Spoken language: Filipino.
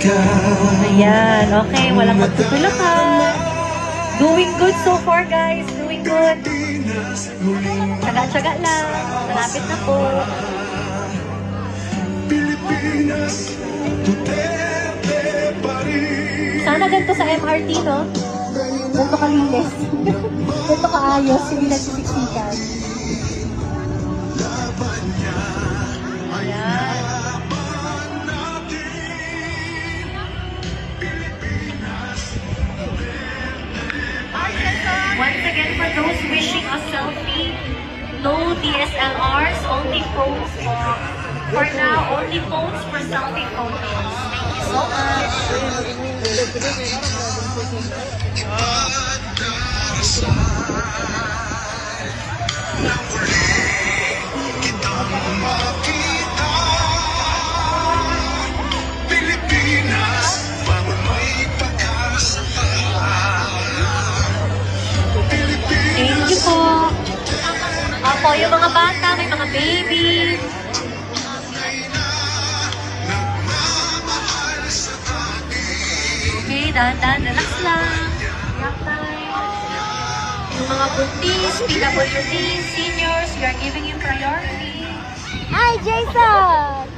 Ayan, okay. Walang magtutulog ha. Doing good so far, guys. Doing good. Tsaga-tsaga lang. Malapit na po. Sana ganito sa MRT, no? Ganito kalinis. Ganito kaayos. Hindi nagsisiksikan. Ayan. Once again, for those wishing a selfie, no DSLRs, only phones for now, only phones for selfie photos. Thank you so much. Thank you po. Opo, yung mga bata, may mga baby. Okay, dahan-dahan, relax lang. Nap time. Yung mga buntis, PWD, seniors, we are giving you priority. Hi, Jason!